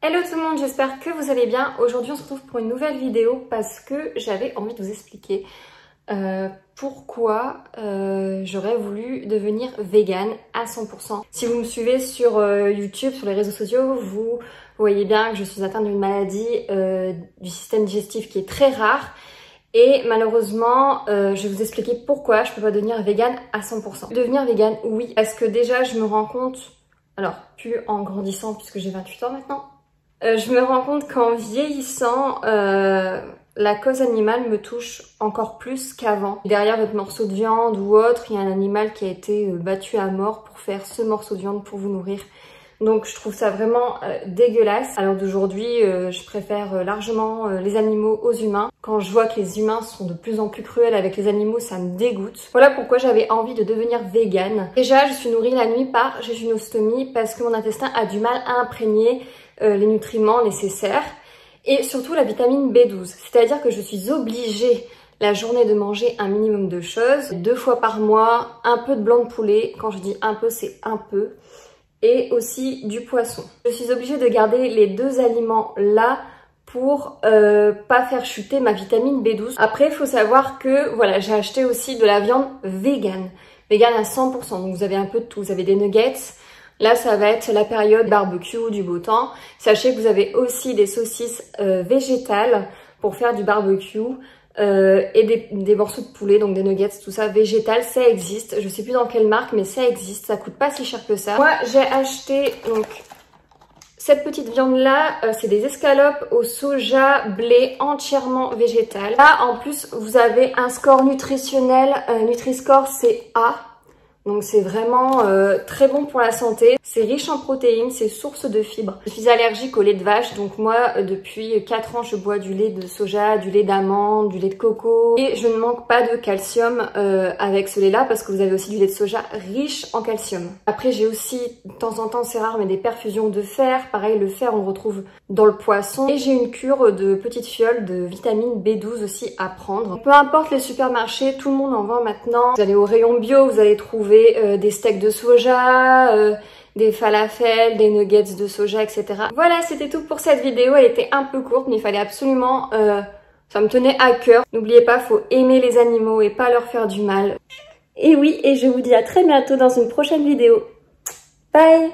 Hello tout le monde, j'espère que vous allez bien. Aujourd'hui on se retrouve pour une nouvelle vidéo parce que j'avais envie de vous expliquer pourquoi j'aurais voulu devenir végane à 100%. Si vous me suivez sur YouTube, sur les réseaux sociaux, vous voyez bien que je suis atteinte d'une maladie du système digestif qui est très rare. Et malheureusement, je vais vous expliquer pourquoi je peux pas devenir végane à 100%. Devenir végane, oui, parce que déjà je me rends compte, alors plus en grandissant puisque j'ai 28 ans maintenant, je me rends compte qu'en vieillissant, la cause animale me touche encore plus qu'avant. Derrière votre morceau de viande ou autre, il y a un animal qui a été battu à mort pour faire ce morceau de viande pour vous nourrir. Donc je trouve ça vraiment dégueulasse. Alors d'aujourd'hui, je préfère largement les animaux aux humains. Quand je vois que les humains sont de plus en plus cruels avec les animaux, ça me dégoûte. Voilà pourquoi j'avais envie de devenir végane. Déjà, je suis nourrie la nuit par jéjunostomie parce que mon intestin a du mal à imprégner les nutriments nécessaires et surtout la vitamine B12. C'est-à-dire que je suis obligée la journée de manger un minimum de choses. 2 fois par mois, un peu de blanc de poulet. Quand je dis un peu, c'est un peu. Et aussi du poisson. Je suis obligée de garder les 2 aliments là pour pas faire chuter ma vitamine B12. Après, il faut savoir que voilà, j'ai acheté aussi de la viande végane. Végane à 100%. Donc vous avez un peu de tout. Vous avez des nuggets. Là, ça va être la période barbecue du beau temps. Sachez que vous avez aussi des saucisses végétales pour faire du barbecue. Et des morceaux de poulet, donc des nuggets, tout ça végétal, ça existe. Je sais plus dans quelle marque, mais ça existe. Ça coûte pas si cher que ça. Moi, j'ai acheté donc cette petite viande là, c'est des escalopes au soja blé entièrement végétal. Là, en plus, vous avez un score nutritionnel, Nutri-Score c'est A. Donc c'est vraiment très bon pour la santé. C'est riche en protéines, c'est source de fibres. Je suis allergique au lait de vache, donc moi depuis 4 ans je bois du lait de soja, du lait d'amande, du lait de coco. Et je ne manque pas de calcium avec ce lait là parce que vous avez aussi du lait de soja riche en calcium. Après j'ai aussi, de temps en temps c'est rare, mais des perfusions de fer. Pareil, le fer on le retrouve dans le poisson. Et j'ai une cure de petites fioles de vitamine B12 aussi à prendre. Peu importe les supermarchés, tout le monde en vend maintenant. Vous allez au rayon bio, vous allez trouver des steaks de soja, des falafels, des nuggets de soja, etc. Voilà, c'était tout pour cette vidéo. Elle était un peu courte, mais il fallait absolument... ça me tenait à cœur. N'oubliez pas, faut aimer les animaux et pas leur faire du mal. Et oui, et je vous dis à très bientôt dans une prochaine vidéo. Bye!